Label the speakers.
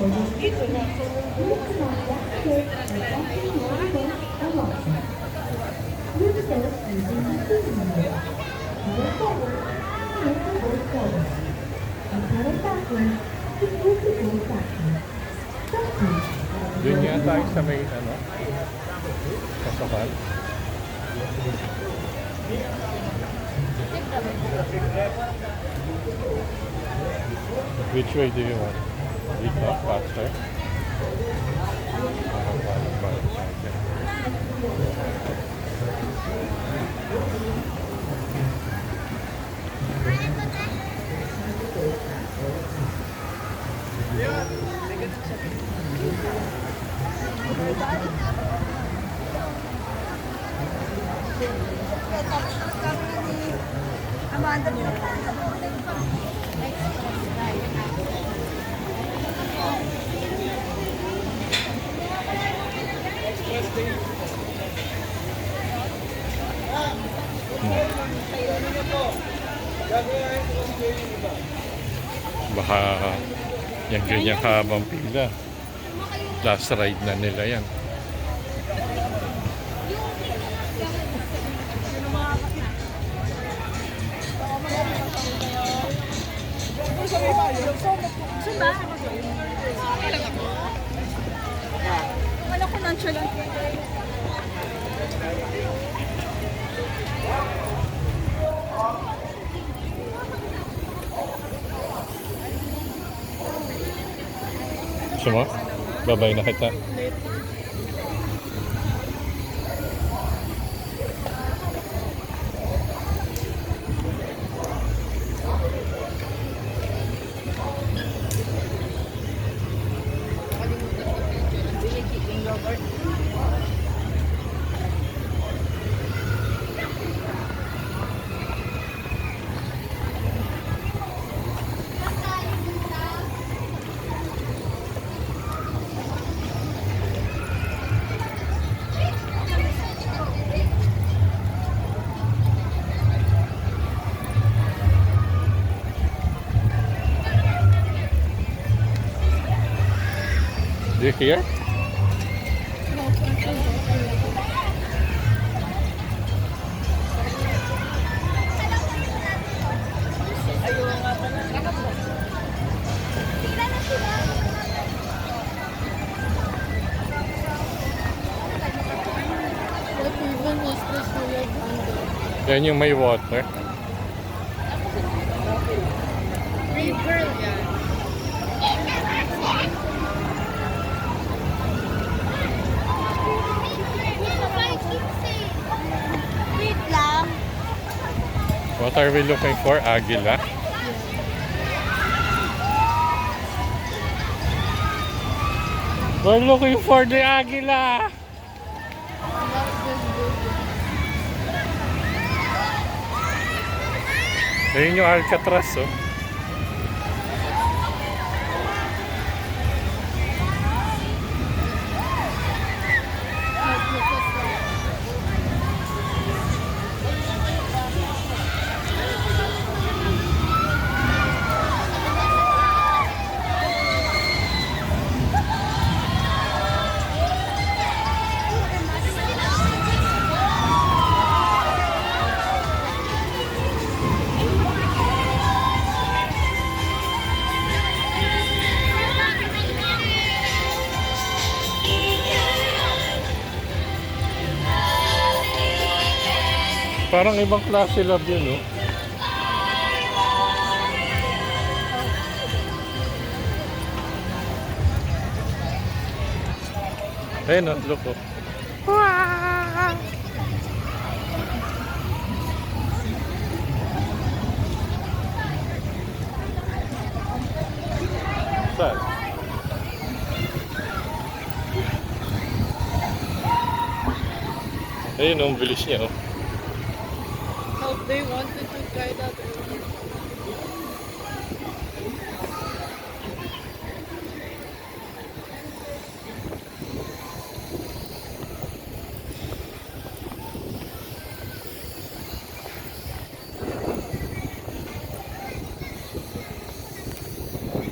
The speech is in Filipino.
Speaker 1: Dito na.
Speaker 2: Yun nga tayo sa may ano, kasakal. Which way do you want? Dito, faster? Baka yung ganyan kahabang pila, last ride na nila yan.
Speaker 3: Wala ko nonchalant.
Speaker 2: Gusto mo? Babay na kita. Do you hear? Yan yung may water.
Speaker 3: Brave girl yan. Wait lang.
Speaker 2: What are we looking for? Agila? We're looking for the agila! Ayun yung Alcatraz, oh. Parang ibang klase love yun, oh. Ayun, oh, look, oh. Saan? Ayun, oh, ang bilis niya, oh.